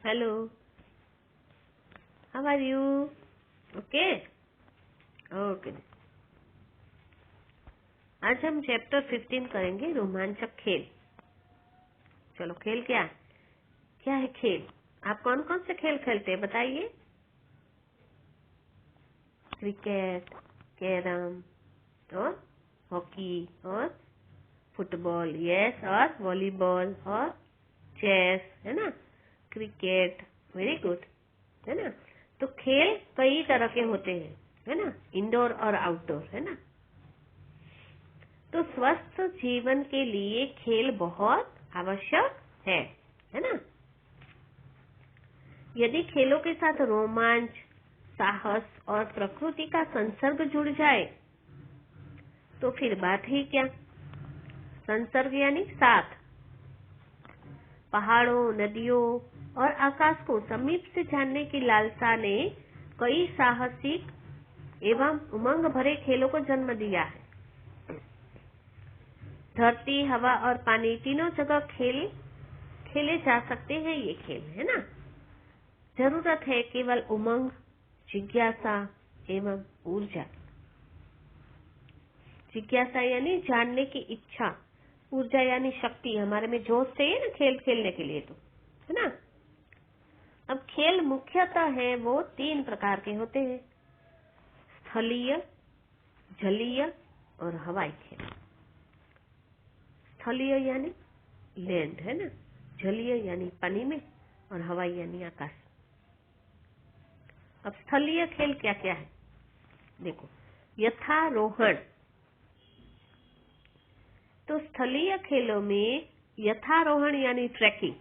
Hello, how are you? Okay? Okay. आज हम chapter 15 करेंगे, रोमांचक खेल। चलो, खेल क्या है खेल? आप कौन कौन से खेल खेलते हैं बताइए? क्रिकेट, कैरम और हॉकी और फुटबॉल, यस, और वॉलीबॉल और चेस, है ना? क्रिकेट, वेरी गुड, है ना? तो खेल कई तरह के होते हैं, है ना? इंडोर और आउटडोर, है ना? तो स्वस्थ जीवन के लिए खेल बहुत आवश्यक है ना? यदि खेलों के साथ रोमांच, साहस और प्रकृति का संसर्ग जुड़ जाए तो फिर बात ही क्या। संसर्ग यानी साथ। पहाड़ों, नदियों और आकाश को समीप से जानने की लालसा ने कई साहसिक एवं उमंग भरे खेलों को जन्म दिया है। धरती, हवा और पानी तीनों जगह खेले जा सकते हैं ये खेल, है ना? जरूरत है केवल उमंग, जिज्ञासा एवं ऊर्जा। जिज्ञासा यानी जानने की इच्छा, ऊर्जा यानी शक्ति। हमारे में जोश चाहिए ना खेल खेलने के लिए, तो है ना? अब खेल मुख्यतः है वो 3 प्रकार के होते हैं: स्थलीय, जलीय और हवाई खेल। स्थलीय यानी लैंड, है ना? जलीय यानी पानी में और हवाई यानी आकाश। अब स्थलीय खेल क्या क्या है देखो। यथारोहण। तो स्थलीय खेलों में यथारोहण यानी ट्रैकिंग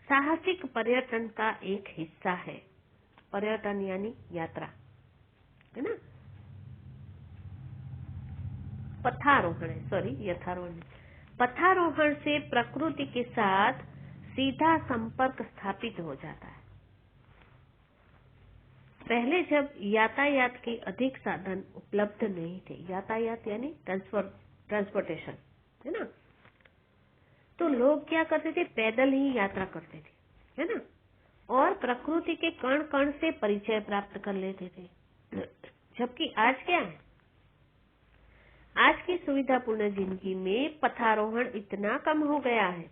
साहसिक पर्यटन का एक हिस्सा है। पर्यटन यानी यात्रा, है ना? पथारोहण है, सॉरी, यथारोहण। पथारोहण से प्रकृति के साथ सीधा संपर्क स्थापित हो जाता है। पहले जब यातायात के अधिक साधन उपलब्ध नहीं थे, यातायात यानी ट्रांसपोर्टेशन, है ना? तो लोग क्या करते थे? पैदल ही यात्रा करते थे, है ना? और प्रकृति के कण कण से परिचय प्राप्त कर लेते थे। जबकि आज क्या है? आज की सुविधापूर्ण जिंदगी में पथारोहण इतना कम हो गया है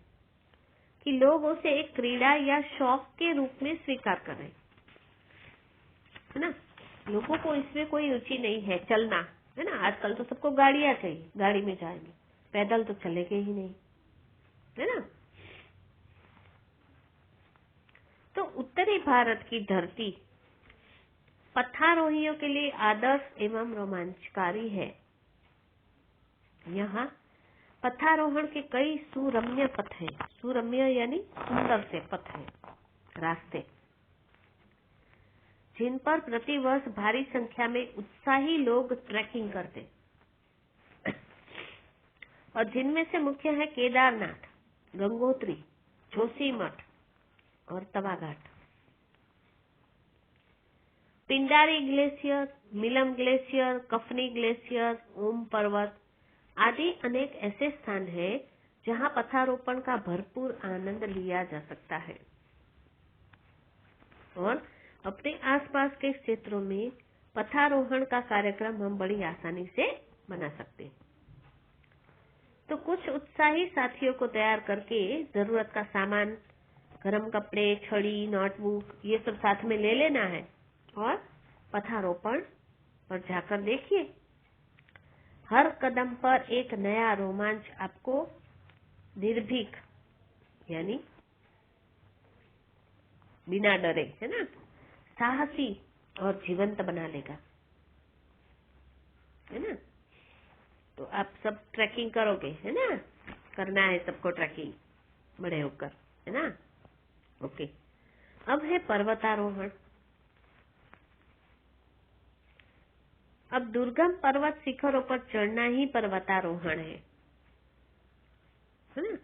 कि लोग उसे एक क्रीड़ा या शौक के रूप में स्वीकार कर रहे हैं, है ना? लोगों को इसमें कोई रुचि नहीं है चलना, है ना? आजकल तो सबको गाड़ियां चाहिए, गाड़ी में जाएंगे, पैदल तो चलेंगे ही नहीं, है ना? तो उत्तरी भारत की धरती पथारोहियों के लिए आदर्श एवं रोमांचकारी है। यहाँ पथारोहण के कई सुरम्य पथ हैं। सुरम्य यानी सुंदर से पथ है, रास्ते, जिन पर प्रतिवर्ष भारी संख्या में उत्साही लोग ट्रैकिंग करते, और जिनमें से मुख्य है केदारनाथ, गंगोत्री, जोशीमठ और तवाघाट। Pindari glacier, Milam glacier, Kafni glacier, Om Parvat आदि अनेक ऐसे स्थान हैं जहां पथारोपण का भरपूर आनंद लिया जा सकता है और अपने आसपास के क्षेत्रों में पथारोहण का कार्यक्रम हम बड़ी आसानी से बना सकते हैं। तो कुछ उत्साही साथियों को तैयार करके जरूरत का सामान, गर्म कपड़े, छड़ी, नोटबुक, ये सब साथ में ले लेना है और पथारोपण पर जाकर देखिए। हर कदम पर एक नया रोमांच आपको निर्भीक यानी बिना डरे, है ना, साहसी और जीवंत बना लेगा, है ना? तो आप सब ट्रैकिंग करोगे, है ना? करना है सबको ट्रैकिंग बड़े होकर, है ना? ओके। अब है पर्वतारोहण। अब दुर्गम पर्वत शिखरों पर चढ़ना ही पर्वतारोहण है ना?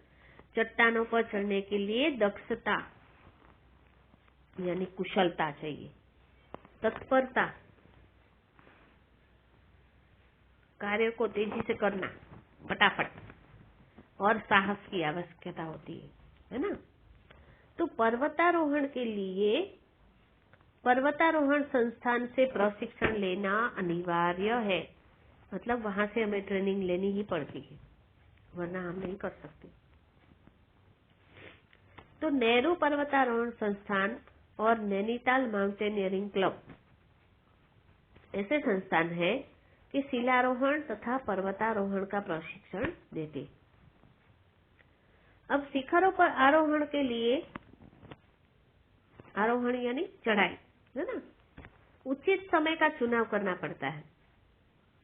चट्टानों पर चढ़ने के लिए दक्षता यानी कुशलता चाहिए, तत्परता, कार्य को तेजी से करना फटाफट, और साहस की आवश्यकता होती है ना? तो पर्वतारोहण के लिए पर्वतारोहण संस्थान से प्रशिक्षण लेना अनिवार्य है। मतलब वहां से हमें ट्रेनिंग लेनी ही पड़ती है, वरना हम नहीं कर सकते। तो नेहरू पर्वतारोहण संस्थान और नैनीताल माउंटेनियरिंग क्लब ऐसे संस्थान है कि शिलारोहण तथा पर्वतारोहण का प्रशिक्षण देते। अब शिखरों पर आरोहण के लिए, आरोहण यानी चढ़ाई, है ना, उचित समय का चुनाव करना पड़ता है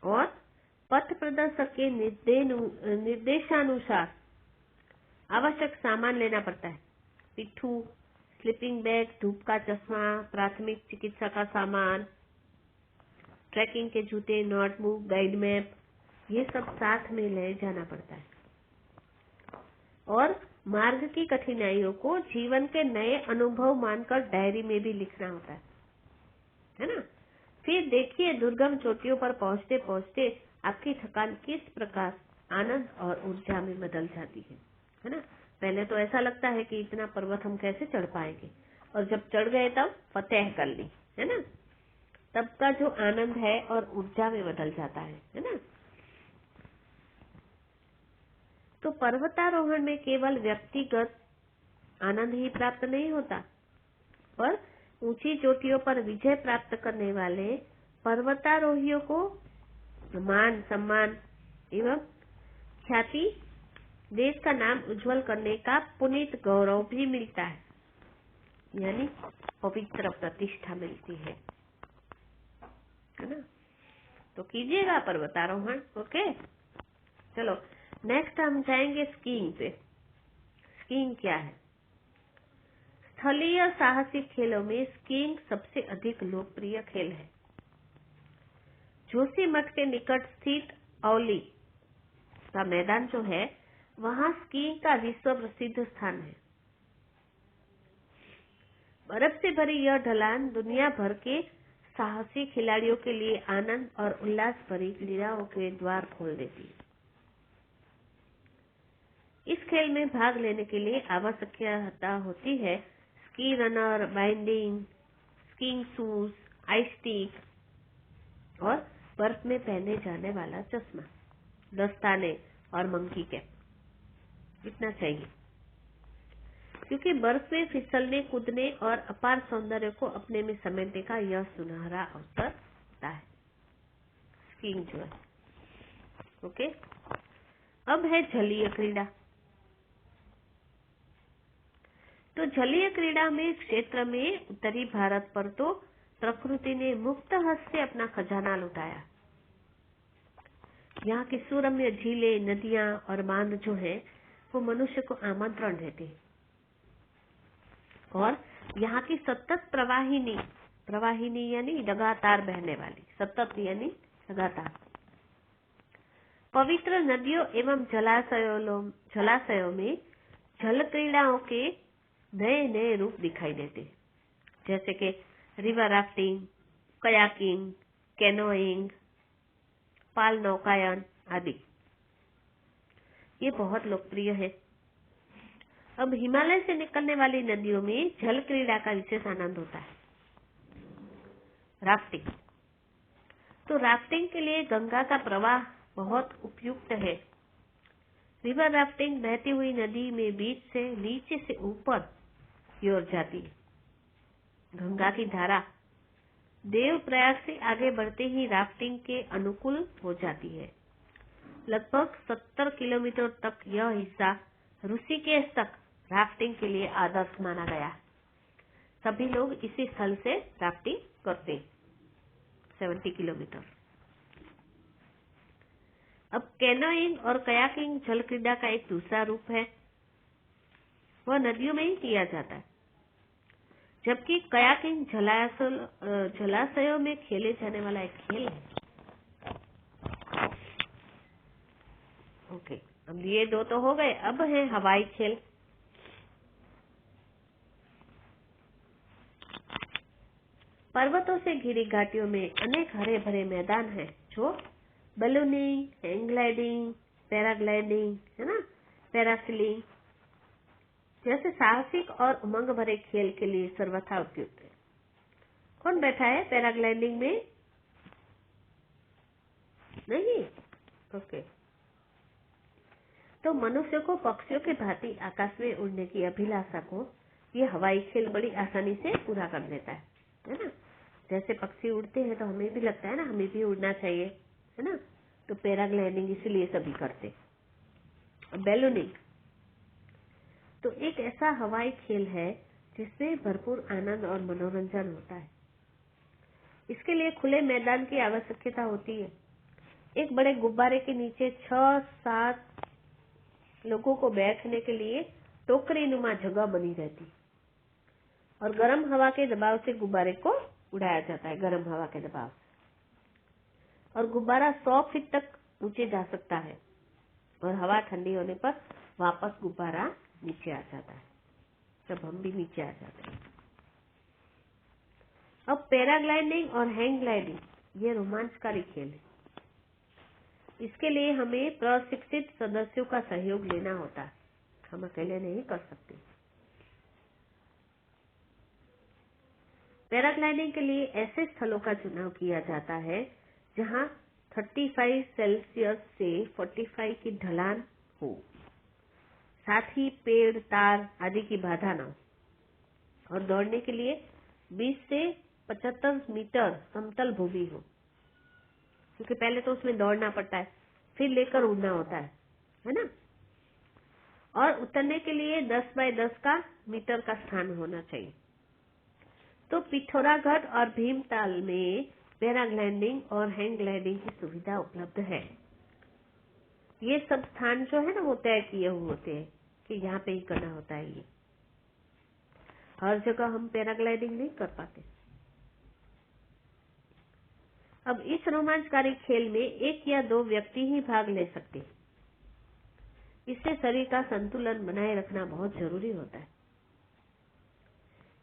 और पथ प्रदर्शक के निर्देशानुसार आवश्यक सामान लेना पड़ता है। पिट्ठू, स्लीपिंग बैग, धूप का चश्मा, प्राथमिक चिकित्सा का सामान, ट्रैकिंग के जूते, नोटबुक, गाइड मैप, ये सब साथ में ले जाना पड़ता है। और मार्ग की कठिनाइयों को जीवन के नए अनुभव मानकर डायरी में भी लिखना होता है ना। फिर देखिए, दुर्गम चोटियों पर पहुंचते पहुंचते आपकी थकान किस प्रकार आनंद और ऊर्जा में बदल जाती है ना। पहले तो ऐसा लगता है कि इतना पर्वत हम कैसे चढ़ पाएंगे, और जब चढ़ गए तब फतेह कर ली, है ना, तब का जो आनंद है और ऊर्जा में बदल जाता है ना। तो पर्वतारोहण में केवल व्यक्तिगत आनंद ही प्राप्त नहीं होता, पर ऊंची चोटियों पर विजय प्राप्त करने वाले पर्वतारोहियों को मान सम्मान एवं ख्याति, देश का नाम उज्जवल करने का पुनीत गौरव भी मिलता है, यानी पवित्र प्रतिष्ठा मिलती है ना। तो कीजिएगा पर्वतारोहण। ओके, चलो नेक्स्ट हम जाएंगे स्कीइंग पे। स्कीइंग क्या है? स्थलीय साहसिक खेलों में स्कीइंग सबसे अधिक लोकप्रिय खेल है। जोशीमठ के निकट स्थित औली का मैदान जो है, वहां स्कीइंग का विश्व प्रसिद्ध स्थान है। बर्फ से भरी यह ढलान दुनिया भर के साहसी खिलाड़ियों के लिए आनंद और उल्लास भरी क्रीड़ाओं के द्वार खोल देती है। इस खेल में भाग लेने के लिए आवश्यकता होती है ski runner, binding, skiing shoes, ice stick और बर्फ में पहने जाने वाला चश्मा, दस्ताने और मंकी कैप, इतना चाहिए। क्योंकि बर्फ में फिसलने, कूदने और अपार सौंदर्य को अपने में समेटने का यह सुनहरा अवसर होता है स्कीइंग जो है। ओके, अब है जलीय क्रीड़ा। तो जलीय क्रीड़ा में क्षेत्र में उत्तरी भारत पर तो प्रकृति ने मुक्त हस्त से अपना खजाना लुटाया। यहाँ की सुरम्य झीलें, नदियां और बांध जो है वो मनुष्य को आमंत्रण देते हैं, और यहाँ की सतत प्रवाहिनी यानी लगातार बहने वाली, सतत यानी लगातार पवित्र नदियों एवं जलाशयों में जल क्रीड़ाओं के नए नए रूप दिखाई देते हैं, जैसे कि रिवर राफ्टिंग, कयाकिंग, कैनोइंग, पाल नौकायन आदि। ये बहुत लोकप्रिय है। अब हिमालय से निकलने वाली नदियों में जल क्रीड़ा का विशेष आनंद होता है। राफ्टिंग, तो राफ्टिंग के लिए गंगा का प्रवाह बहुत उपयुक्त है। रिवर राफ्टिंग बहती हुई नदी में बीच से नीचे से ऊपर की ओर जाती है। गंगा की धारा देवप्रयाग से आगे बढ़ते ही राफ्टिंग के अनुकूल हो जाती है। लगभग 70 किलोमीटर तक यह हिस्सा ऋषिकेश तक राफ्टिंग के लिए आदर्श माना गया। सभी लोग इसी स्थल से राफ्टिंग करते 70 किलोमीटर। अब कैनोइंग और कयाकिंग जल क्रीड़ा का एक दूसरा रूप है, वह नदियों में ही किया जाता है, जबकि कयाकिंग जलाशयों में खेले जाने वाला एक खेल है। ओके, अब ये दो तो हो गए। अब है हवाई खेल। पर्वतों से घिरी घाटियों में अनेक हरे भरे मैदान हैं जो बलूनिंग, हैंग ग्लाइडिंग, पैराग्लाइडिंग, है ना, पैरासिलिंग जैसे साहसिक और उमंग भरे खेल के लिए सर्वथा उपयुक्त है। कौन बैठा है पैराग्लाइडिंग में? नहीं? ओके। तो मनुष्य को पक्षियों के भांति आकाश में उड़ने की अभिलाषा को ये हवाई खेल बड़ी आसानी से पूरा कर देता है ना? जैसे पक्षी उड़ते हैं तो हमें भी लगता है ना, हमें भी उड़ना चाहिए, है ना? तो पैराग्लाइडिंग इसीलिए सभी करते। बैलूनिंग तो एक ऐसा हवाई खेल है जिसमें भरपूर आनंद और मनोरंजन होता है। इसके लिए खुले मैदान की आवश्यकता होती है। एक बड़े गुब्बारे के नीचे 6-7 लोगों को बैठने के लिए टोकरी नुमा जगह बनी रहती और गर्म हवा के दबाव से गुब्बारे को उड़ाया जाता है। गर्म हवा के दबाव से और गुब्बारा 100 फीट तक ऊंचे जा सकता है और हवा ठंडी होने पर वापस गुब्बारा नीचे आ जाता है, जब हम भी नीचे आ जाते हैं। अब पैराग्लाइडिंग और हैंग ग्लाइडिंग ये रोमांचकारी खेल है। इसके लिए हमें प्रशिक्षित सदस्यों का सहयोग लेना होता है, हम अकेले नहीं कर सकते। पैराग्लाइडिंग के लिए ऐसे स्थलों का चुनाव किया जाता है जहां 35 सेल्सियस से 45 की ढलान हो, साथ ही पेड़, तार आदि की बाधा न हो और दौड़ने के लिए 20 से 75 मीटर समतल भूमि हो, क्योंकि पहले तो उसमें दौड़ना पड़ता है, फिर लेकर उड़ना होता है ना? और उतरने के लिए 10 बाय 10 का मीटर का स्थान होना चाहिए। तो पिथौरागढ़ और भीमताल में पैराग्लाइडिंग और हैंग ग्लाइडिंग की सुविधा उपलब्ध है। ये सब स्थान जो है ना वो तय किए हुए होते हैं कि यहाँ पे ही करना होता है। ये हर जगह हम पैराग्लाइडिंग नहीं कर पाते। अब इस रोमांचकारी खेल में 1 या 2 व्यक्ति ही भाग ले सकते हैं। इससे शरीर का संतुलन बनाए रखना बहुत जरूरी होता है।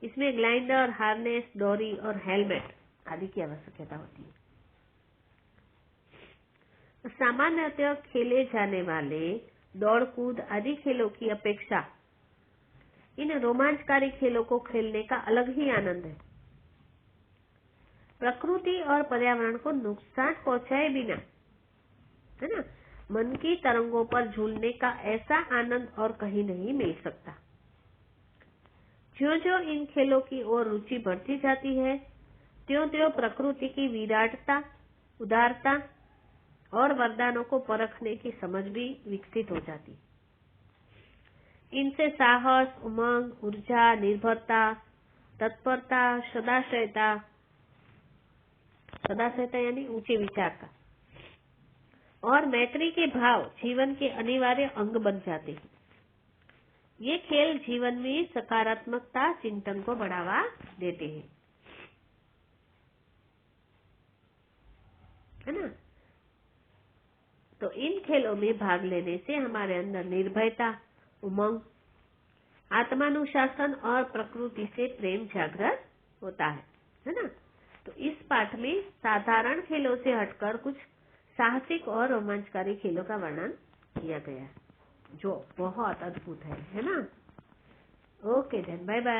इसमें ग्लाइडर, हार्नेस, डोरी और हेलमेट आदि की आवश्यकता होती है। सामान्यतः खेले जाने वाले दौड़ कूद आदि खेलों की अपेक्षा इन रोमांचकारी खेलों को खेलने का अलग ही आनंद है। प्रकृति और पर्यावरण को नुकसान पहुंचाए बिना, है ना, मन की तरंगों पर झूलने का ऐसा आनंद और कहीं नहीं मिल सकता। ज्यों-ज्यों इन खेलों की ओर रुचि बढ़ती जाती है, त्यों-त्यों प्रकृति की विराटता, उदारता और वरदानों को परखने की समझ भी विकसित हो जाती। इनसे साहस, उमंग, ऊर्जा, निर्भरता, तत्परता, सदाशयता यानी ऊंचे विचार का और मैत्री के भाव जीवन के अनिवार्य अंग बन जाते हैं। ये खेल जीवन में सकारात्मकता चिंतन को बढ़ावा देते हैं, है ना? तो इन खेलों में भाग लेने से हमारे अंदर निर्भयता, उमंग, आत्मानुशासन और प्रकृति से प्रेम जागृत होता है ना? तो इस पाठ में साधारण खेलों से हटकर कुछ साहसिक और रोमांचकारी खेलों का वर्णन किया गया है, जो बहुत अद्भुत है ना? Okay then, bye bye.